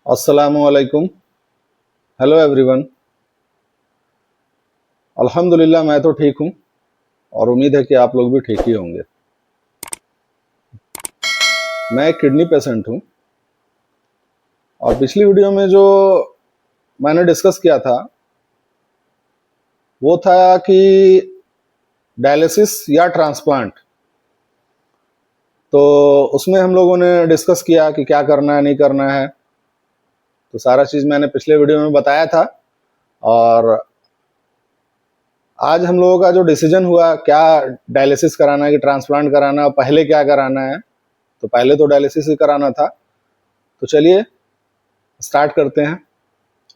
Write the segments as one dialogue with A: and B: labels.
A: अस्सलामुअलैकुम। Hello everyone. अल्हम्दुलिल्लाह मैं तो ठीक हूँ और उम्मीद है कि आप लोग भी ठीक ही होंगे। मैं एक किडनी पेशेंट हूँ और पिछली वीडियो में जो मैंने डिस्कस किया था वो था कि डायलिसिस या ट्रांसप्लांट। तो उसमें हम लोगों ने डिस्कस किया कि क्या करना है नहीं करना है। तो सारा चीज़ मैंने पिछले वीडियो में बताया था और आज हम लोगों का जो डिसीजन हुआ क्या डायलिसिस कराना है कि ट्रांसप्लांट कराना है, पहले क्या कराना है। तो पहले तो डायलिसिस ही कराना था। तो चलिए स्टार्ट करते हैं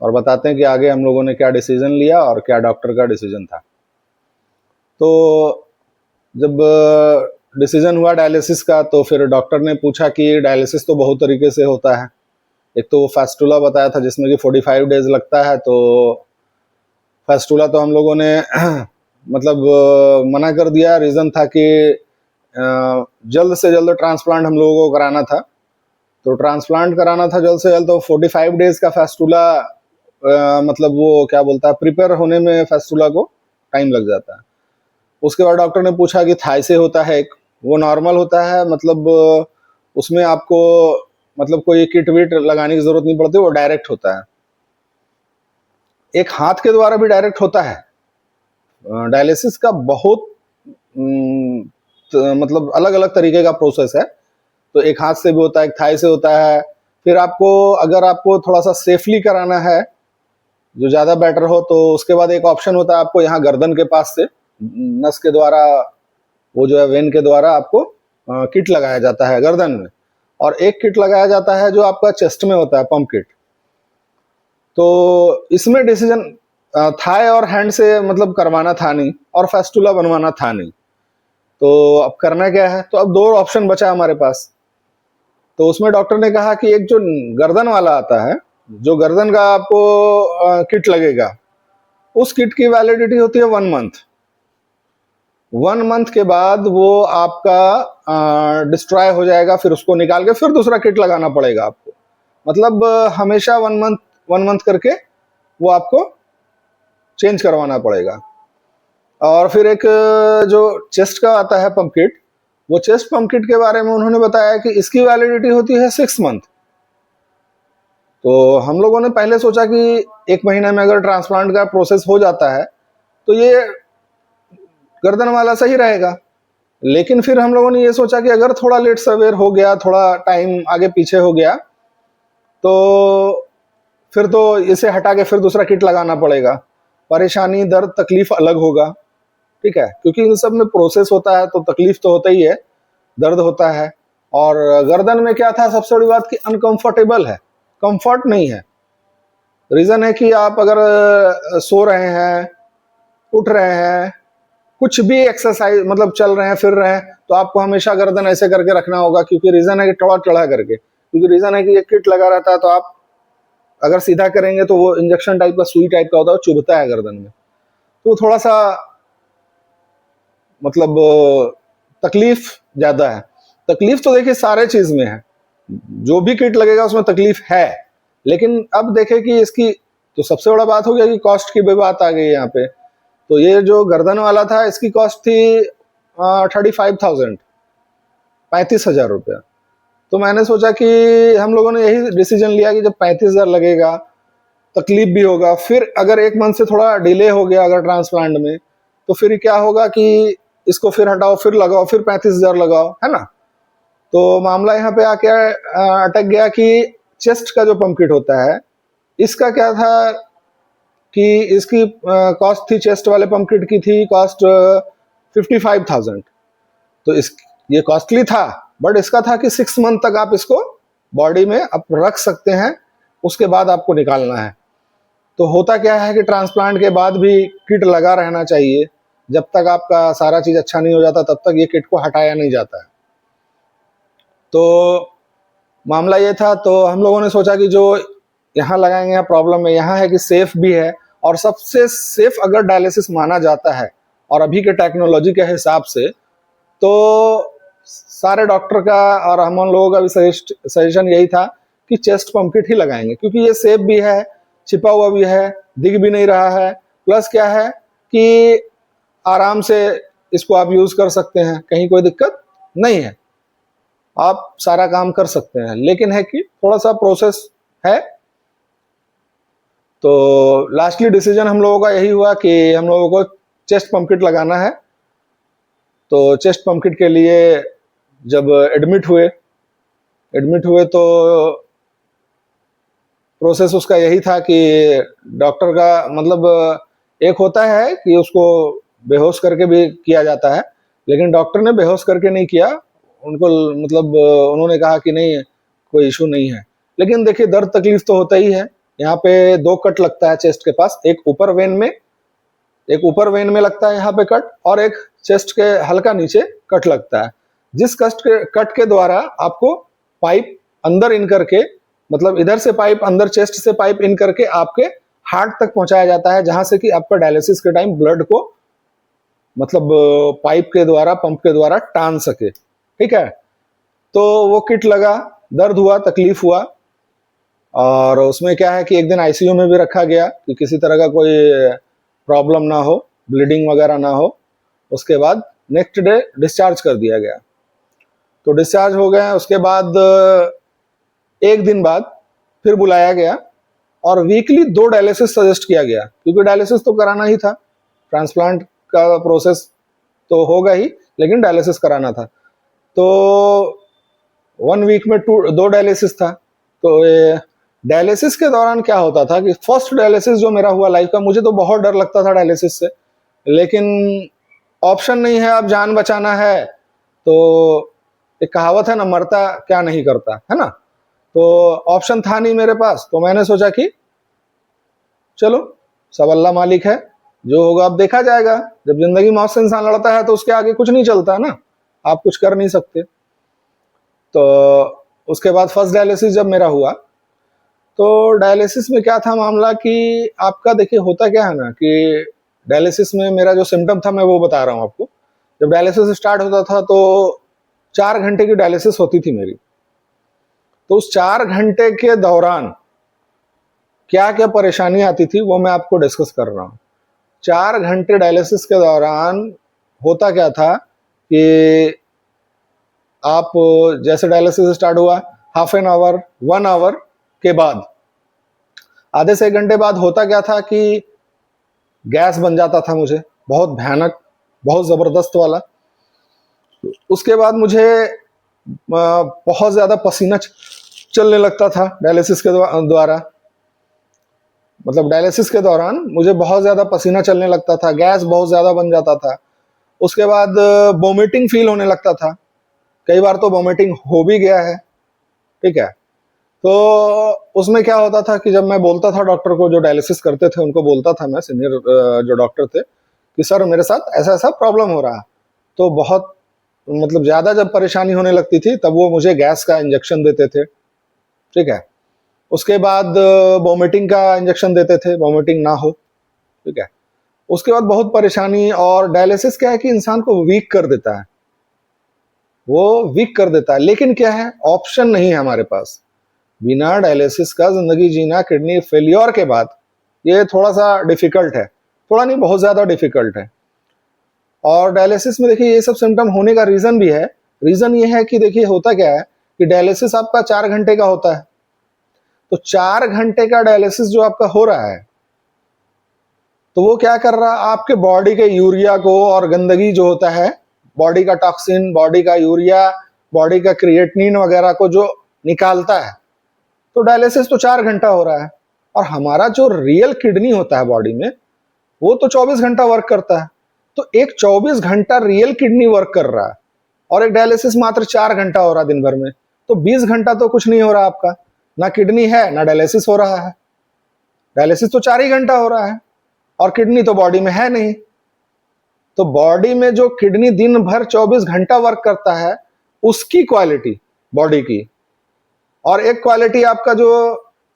A: और बताते हैं कि आगे हम लोगों ने क्या डिसीजन लिया और क्या डॉक्टर का डिसीजन था। तो जब डिसीजन हुआ डायलिसिस का तो फिर डॉक्टर ने पूछा कि डायलिसिस तो बहुत तरीके से होता है। एक तो वो फास्टूला बताया था जिसमें कि 45 डेज लगता है। तो फास्टूला तो हम लोगों ने मतलब मना कर दिया। रीज़न था कि जल्द से जल्द ट्रांसप्लांट हम लोगों को कराना था। तो ट्रांसप्लांट कराना था जल्द से जल्द। तो 45 डेज का फास्टूला मतलब वो क्या बोलता है, प्रिपेयर होने में फास्टूला को टाइम लग जाता है। उसके बाद डॉक्टर ने पूछा कि थाई से होता है एक, वो नॉर्मल होता है, मतलब उसमें आपको मतलब कोई किट विट लगाने की जरूरत नहीं पड़ती, वो डायरेक्ट होता है। एक हाथ के द्वारा भी डायरेक्ट होता है। डायलिसिस का बहुत मतलब अलग अलग तरीके का प्रोसेस है। तो एक हाथ से भी होता है, एक थाई से होता है। फिर आपको अगर आपको थोड़ा सा सेफली कराना है जो ज़्यादा बेटर हो तो उसके बाद एक ऑप्शन होता है आपको यहाँ गर्दन के पास से नस के द्वारा, वो जो है वेन के द्वारा आपको किट लगाया जाता है गर्दन में। और एक किट लगाया जाता है जो आपका चेस्ट में होता है, पंप किट। तो इसमें डिसीजन थाई और हैंड से मतलब करवाना था नहीं और फेस्टुला बनवाना था नहीं। तो अब करना क्या है, तो अब दो ऑप्शन बचा हमारे पास। तो उसमें डॉक्टर ने कहा कि एक जो गर्दन वाला आता है, जो गर्दन का आपको किट लगेगा, उस किट की वैलिडिटी होती है 1 मंथ। 1 मंथ के बाद वो आपका डिस्ट्रॉय हो जाएगा, फिर उसको निकाल के फिर दूसरा किट लगाना पड़ेगा आपको। मतलब हमेशा 1 मंथ करके वो आपको चेंज करवाना पड़ेगा। और फिर एक जो चेस्ट का आता है पंप किट, वो चेस्ट पंप किट के बारे में उन्होंने बताया कि इसकी वैलिडिटी होती है 6 मंथ। तो हम लोगों ने पहले सोचा कि 1 महीने में अगर ट्रांसप्लांट का प्रोसेस हो जाता है तो ये गर्दन वाला सही रहेगा। लेकिन फिर हम लोगों ने ये सोचा कि अगर थोड़ा लेट सवेर हो गया, थोड़ा टाइम आगे पीछे हो गया, तो फिर तो इसे हटा के फिर दूसरा किट लगाना पड़ेगा। परेशानी, दर्द, तकलीफ अलग होगा। ठीक है, क्योंकि इन सब में प्रोसेस होता है तो तकलीफ तो होता ही है, दर्द होता है। और गर्दन में क्या था सबसे बड़ी बात कि अनकंफर्टेबल है, कंफर्ट नहीं है। रीजन है कि आप अगर सो रहे हैं, उठ रहे हैं, कुछ भी एक्सरसाइज मतलब चल रहे हैं फिर रहे हैं, तो आपको हमेशा गर्दन ऐसे करके रखना होगा। क्योंकि रीजन है कि थोड़ा चढ़ा करके, क्योंकि रीजन है कि ये किट लगा रहता है तो आप अगर सीधा करेंगे तो वो इंजेक्शन टाइप का, सुई टाइप का होता है, वो चुभता है गर्दन में। तो थोड़ा सा मतलब तकलीफ ज्यादा है। तकलीफ तो देखिए सारे चीज में है, जो भी किट लगेगा उसमें तकलीफ है। लेकिन अब देखें कि इसकी तो सबसे बड़ा बात हो गया कि कॉस्ट की भी बात आ गई है यहाँ पे। तो ये जो गर्दन वाला था इसकी कॉस्ट थी 35,000, 35,000 रुपया। तो मैंने सोचा कि हम लोगों ने यही डिसीजन लिया कि जब 35,000 लगेगा, तकलीफ भी होगा, फिर अगर 1 मंथ से थोड़ा डिले हो गया अगर ट्रांसप्लांट में, तो फिर क्या होगा कि इसको फिर हटाओ, फिर लगाओ, फिर 35,000 लगाओ, है ना। तो मामला यहाँ पे आके अटक गया कि चेस्ट का जो पंप किट होता है इसका क्या था कि इसकी कॉस्ट थी, चेस्ट वाले पंप किट की थी कॉस्ट 55,000। तो इस ये कॉस्टली था, बट इसका था कि 6 मंथ तक आप इसको बॉडी में आप रख सकते हैं, उसके बाद आपको निकालना है। तो होता क्या है कि ट्रांसप्लांट के बाद भी किट लगा रहना चाहिए। जब तक आपका सारा चीज अच्छा नहीं हो जाता तब तक ये किट को हटाया नहीं जाता है। तो मामला ये था। तो हम लोगों ने सोचा कि जो यहाँ लगाएंगे, यहाँ प्रॉब्लम है, यहाँ है कि सेफ भी है। और सबसे सेफ अगर डायलिसिस माना जाता है और अभी के टेक्नोलॉजी के हिसाब से, तो सारे डॉक्टर का और हम लोगों का भी सजेशन यही था कि चेस्ट पंप किट ही लगाएंगे, क्योंकि ये सेफ भी है, छिपा हुआ भी है, दिख भी नहीं रहा है, प्लस क्या है कि आराम से इसको आप यूज कर सकते हैं, कहीं कोई दिक्कत नहीं है, आप सारा काम कर सकते हैं। लेकिन है कि थोड़ा सा प्रोसेस है। तो लास्टली डिसीजन हम लोगों का यही हुआ कि हम लोगों को चेस्ट पंप किट लगाना है। तो चेस्ट पंप किट के लिए जब एडमिट हुए तो प्रोसेस उसका यही था कि डॉक्टर का मतलब एक होता है कि उसको बेहोश करके भी किया जाता है, लेकिन डॉक्टर ने बेहोश करके नहीं किया, उनको मतलब उन्होंने कहा कि नहीं कोई इशू नहीं है। लेकिन देखिए दर्द तकलीफ तो होता ही है। यहाँ पे 2 कट लगता है चेस्ट के पास, एक ऊपर वेन में लगता है यहाँ पे कट, और एक चेस्ट के हल्का नीचे कट लगता है। जिस कट के द्वारा आपको पाइप अंदर इन करके, मतलब इधर से पाइप अंदर चेस्ट से पाइप इन करके आपके हार्ट तक पहुंचाया जाता है, जहां से कि आपका डायलिसिस के टाइम ब्लड को मतलब पाइप के द्वारा, पंप के द्वारा टान सके। ठीक है, तो वो किट लगा, दर्द हुआ, तकलीफ हुआ, और उसमें क्या है कि एक दिन आईसीयू में भी रखा गया कि किसी तरह का कोई प्रॉब्लम ना हो, ब्लीडिंग वगैरह ना हो। उसके बाद नेक्स्ट डे डिस्चार्ज कर दिया गया। तो डिस्चार्ज हो गए, उसके बाद एक दिन बाद फिर बुलाया गया और वीकली 2 डायलिसिस सजेस्ट किया गया, क्योंकि डायलिसिस तो कराना ही था, ट्रांसप्लांट का प्रोसेस तो होगा ही, लेकिन डायलिसिस कराना था। तो 1 वीक में 2 डायलिसिस था। तो डायलिसिस के दौरान क्या होता था कि फर्स्ट डायलिसिस जो मेरा हुआ लाइफ का, मुझे तो बहुत डर लगता था डायलिसिस से, लेकिन ऑप्शन नहीं है, अब जान बचाना है। तो एक कहावत है ना, मरता क्या नहीं करता, है ना। तो ऑप्शन था नहीं मेरे पास, तो मैंने सोचा कि चलो सब अल्लाह मालिक है, जो होगा अब देखा जाएगा। जब जिंदगी मौत से इंसान लड़ता है तो उसके आगे कुछ नहीं चलता ना, आप कुछ कर नहीं सकते। तो उसके बाद फर्स्ट डायलिसिस जब मेरा हुआ, तो डायलिसिस में क्या था मामला कि आपका देखिए होता क्या है ना कि डायलिसिस में मेरा जो सिम्टम था मैं वो बता रहा हूँ आपको। जब डायलिसिस स्टार्ट होता था तो 4 घंटे की डायलिसिस होती थी मेरी। तो उस 4 घंटे के दौरान क्या क्या परेशानी आती थी वो मैं आपको डिस्कस कर रहा हूँ। 4 घंटे डायलिसिस के दौरान होता क्या था कि आप जैसे डायलिसिस स्टार्ट हुआ, हाफ एन आवर 1 आवर के बाद, आधे से 1 घंटे बाद होता क्या था कि गैस बन जाता था मुझे, बहुत भयानक, बहुत ज़बरदस्त वाला। उसके बाद मुझे बहुत ज़्यादा पसीना चलने लगता था डायलिसिस के द्वारा, मतलब डायलिसिस के दौरान मुझे बहुत ज़्यादा पसीना चलने लगता था, गैस बहुत ज़्यादा बन जाता था। उसके बाद वोमिटिंग फील होने लगता था, कई बार तो वोमिटिंग हो भी गया है। ठीक है, तो उसमें क्या होता था कि जब मैं बोलता था डॉक्टर को, जो डायलिसिस करते थे उनको बोलता था मैं, सीनियर जो डॉक्टर थे, कि सर मेरे साथ ऐसा ऐसा प्रॉब्लम हो रहा है, तो बहुत मतलब ज़्यादा जब परेशानी होने लगती थी तब वो मुझे गैस का इंजेक्शन देते थे। ठीक है, उसके बाद वोमिटिंग का इंजेक्शन देते थे, वोमिटिंग ना हो। ठीक है, उसके बाद बहुत परेशानी। और डायलिसिस क्या है कि इंसान को वीक कर देता है, वो वीक कर देता है, लेकिन क्या है, ऑप्शन नहीं है हमारे पास। बिना डायलिसिस का जिंदगी जीना किडनी फेलियर के बाद ये थोड़ा सा डिफिकल्ट है, थोड़ा नहीं बहुत ज्यादा डिफिकल्ट है। और डायलिसिस में देखिए ये सब सिम्टम होने का रीजन भी है। रीजन ये है कि देखिए होता क्या है कि डायलिसिस आपका 4 घंटे का होता है। तो 4 घंटे का डायलिसिस जो आपका हो रहा है, तो वो क्या कर रहा है, आपके बॉडी के यूरिया को और गंदगी जो होता है, बॉडी का टॉक्सिन, बॉडी का यूरिया, बॉडी का क्रिएटिनिन वगैरह को जो निकालता है। तो डायलिसिस तो 4 घंटा हो रहा है, और हमारा जो रियल किडनी होता है बॉडी में, वो तो 24 घंटा वर्क करता है। तो एक 24 घंटा रियल किडनी वर्क कर रहा है, और एक डायलिसिस मात्र 4 घंटा हो रहा है दिन भर में। तो 20 घंटा तो कुछ नहीं हो रहा आपका, ना किडनी है ना डायलिसिस हो रहा है। डायलिसिस तो 4 ही घंटा हो रहा है, और किडनी तो बॉडी में है नहीं। तो बॉडी में जो किडनी दिन भर 24 घंटा वर्क करता है, उसकी क्वालिटी बॉडी की, और एक क्वालिटी आपका जो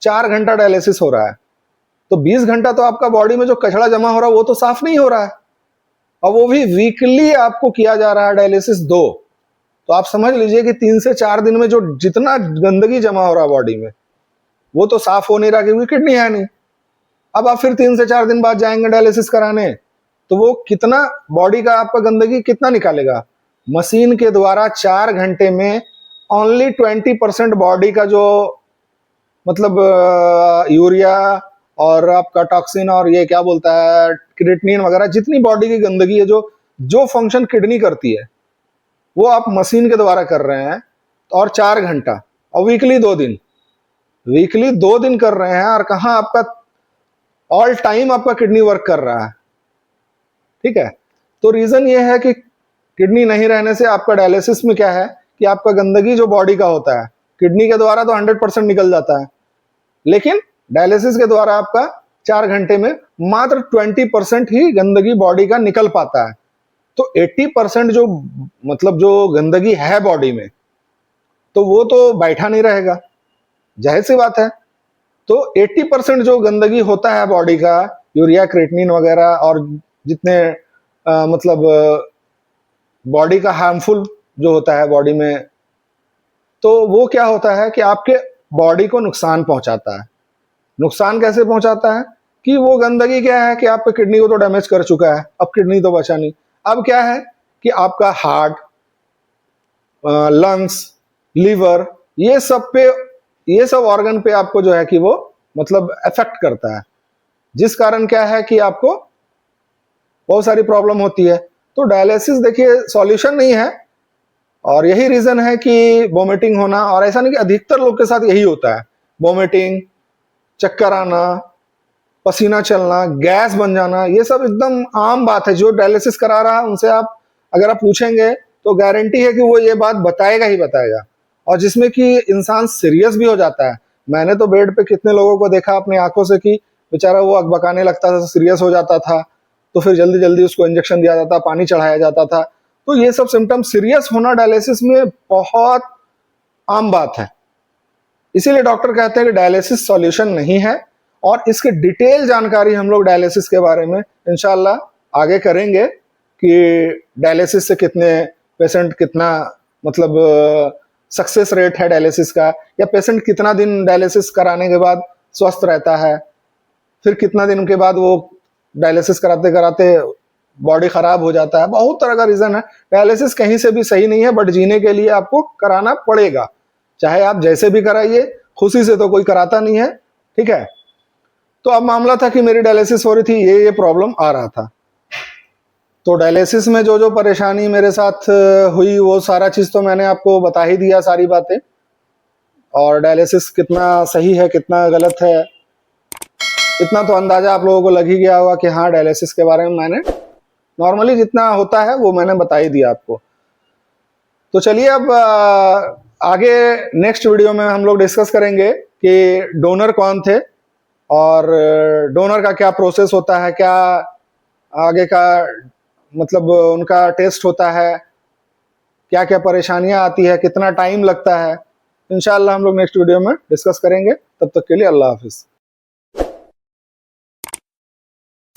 A: 4 घंटा डायलिसिस हो रहा है, तो 20 घंटा तो आपका बॉडी में जो कचरा जमा हो रहा है वो तो साफ नहीं हो रहा है, और वो भी वीकली आपको किया जा रहा है डायलिसिस 2। तो आप समझ लीजिए कि 3 से 4 दिन में जो जितना गंदगी जमा हो रहा है बॉडी में, वो तो साफ हो नहीं रहा क्योंकि किडनी है नहीं। अब आप फिर 3 से 4 दिन बाद जाएंगे डायलिसिस कराने, तो वो कितना बॉडी का आपका गंदगी कितना निकालेगा? मशीन के द्वारा 4 घंटे में ओनली 20% बॉडी का जो मतलब यूरिया और आपका टॉक्सिन और ये क्या बोलता है क्रिएटिनिन वगैरह, जितनी बॉडी की गंदगी है, जो फंक्शन किडनी करती है, वो आप मशीन के द्वारा कर रहे हैं। और 4 घंटा और वीकली 2 दिन कर रहे हैं, और कहाँ आपका ऑल टाइम आपका किडनी वर्क कर रहा है। ठीक है, तो रीजन ये है कि किडनी नहीं रहने से आपका डायलिसिस में क्या है कि आपका गंदगी जो बॉडी का होता है, किडनी के द्वारा तो 100% निकल जाता है, लेकिन डायलिसिस के द्वारा आपका 4 घंटे में मात्र 20% ही गंदगी बॉडी का निकल पाता है। तो 80% जो मतलब जो गंदगी है बॉडी में, तो वो तो बैठा नहीं रहेगा, जाहिर सी बात है। तो 80% जो गंदगी होता है बॉडी का, यूरिया क्रिएटिनिन वगैरह और जितने मतलब बॉडी का हार्मफुल जो होता है बॉडी में, तो वो क्या होता है कि आपके बॉडी को नुकसान पहुंचाता है। नुकसान कैसे पहुंचाता है कि वो गंदगी क्या है कि आपके किडनी को तो डैमेज कर चुका है, अब किडनी तो बचा नहीं। अब क्या है कि आपका हार्ट, लंग्स, लीवर, ये सब ऑर्गन पे आपको जो है कि वो मतलब इफेक्ट करता है, जिस कारण क्या है कि आपको बहुत सारी प्रॉब्लम होती है। तो डायलिसिस देखिए सॉल्यूशन नहीं है, और यही रीजन है कि वोमिटिंग होना, और ऐसा नहीं कि अधिकतर लोग के साथ यही होता है, वोमिटिंग, चक्कर आना, पसीना चलना, गैस बन जाना, ये सब एकदम आम बात है। जो डायलिसिस करा रहा है उनसे आप अगर आप पूछेंगे तो गारंटी है कि वो ये बात बताएगा ही बताएगा, और जिसमें कि इंसान सीरियस भी हो जाता है। मैंने तो बेड पे कितने लोगों को देखा अपनी आंखों से कि बेचारा वो अकबकाने लगता था, सीरियस हो जाता था, तो फिर जल्दी जल्दी उसको इंजेक्शन दिया जाता, पानी चढ़ाया जाता था। तो ये सब सिम्टम सीरियस होना डायलिसिस में बहुत आम बात है। इसीलिए डॉक्टर कहते हैं कि डायलिसिस सॉल्यूशन नहीं है, और इसकी डिटेल जानकारी हम लोग डायलिसिस के बारे में इंशाल्लाह आगे करेंगे कि डायलिसिस से कितने पेशेंट कितना मतलब सक्सेस रेट है डायलिसिस का, या पेशेंट कितना दिन डायलिसिस कराने के बाद स्वस्थ रहता है, फिर कितना दिन के बाद वो डायलिसिस कराते कराते बॉडी खराब हो जाता है। बहुत तरह का रीजन है। डायलिसिस कहीं से भी सही नहीं है, बट जीने के लिए आपको कराना पड़ेगा, चाहे आप जैसे भी कराइए, खुशी से तो कोई कराता नहीं है। ठीक है, तो अब मामला था कि मेरी डायलिसिस हो रही थी, ये प्रॉब्लम आ रहा था। तो डायलिसिस में जो जो परेशानी मेरे साथ हुई वो सारा चीज तो मैंने आपको बता ही दिया, सारी बातें। और डायलिसिस कितना सही है कितना गलत है, इतना तो अंदाजा आप लोगों को लग ही गया होगा कि हाँ, डायलिसिस के बारे में मैंने नॉर्मली जितना होता है वो मैंने बता ही दिया आपको। तो चलिए अब आगे नेक्स्ट वीडियो में हम लोग डिस्कस करेंगे कि डोनर कौन थे, और डोनर का क्या प्रोसेस होता है, क्या आगे का मतलब उनका टेस्ट होता है, क्या क्या परेशानियां आती है, कितना टाइम लगता है। इंशाल्लाह हम लोग नेक्स्ट वीडियो में डिस्कस करेंगे। तब तक के लिए अल्लाह हाफिज।